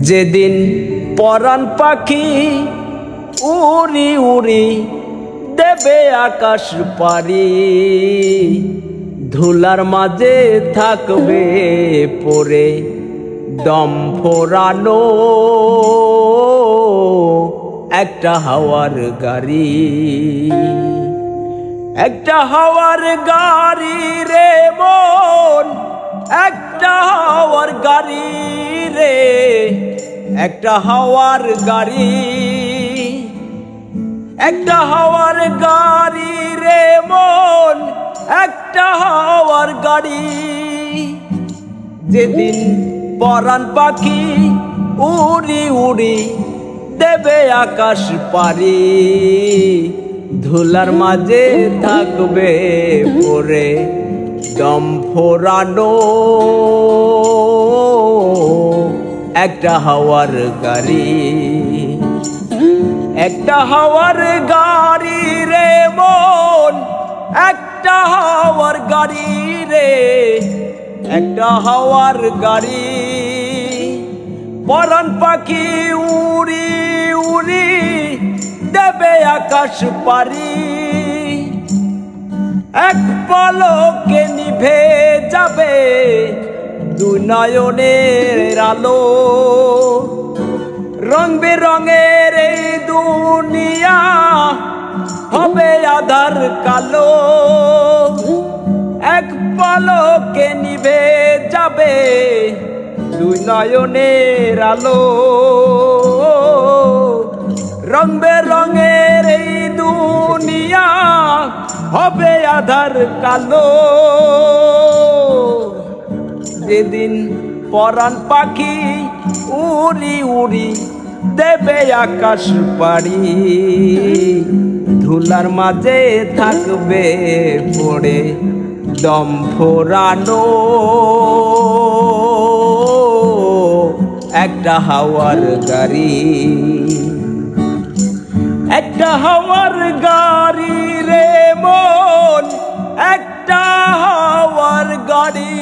যেদিন পরাণ পাখি উড়ি উড়ি দেবে আকাশ পারি, ধুলার মাঝে থাকবে পড়ে দম ফোরানো একটা হাওয়ার গাড়ি। একটা হাওয়ার গাড়ি রে মন, একটা হাওয়ার গাড়ি রে, একটা হাওয়ার গাড়ি, একটা হাওয়ার গাড়ি রে মন, একটা হাওয়ার গাড়ি। যেদিন পরাণ পাখি উড়ি উড়ি দেবে আকাশ পারি, ধুলার মাঝে থাকবে পড়ে দম ফোরানো একটা হাওয়ার গাড়ি। একটা হাওয়ার গাড়ি রে মন, একটা হাওয়ার গাড়ি রে, একটা হাওয়ার গাড়ি। পরাণ পাখি উড়ি উড়ি দেবে আকাশ পারি, এক পলকে নিভে যাবে দুই নয়নের আলো। রং বেরঙের এই দুনিয়া হবে আধার কালো, এক পলকে নিভে যাবে দুই নয়নের আলো। রং বেরঙের এই দুনিয়া হবে আধার কালো। যেদিন পরাণ পাখি উড়ি উড়ি দেবে আকাশ পারি, ধুলার মাঝে থাকবে পড়ে দম ফোরানো একটা হাওয়ার গাড়ি। একটা হাওয়ার গাড়ি রে মন, একটা হাওয়ার গাড়ি।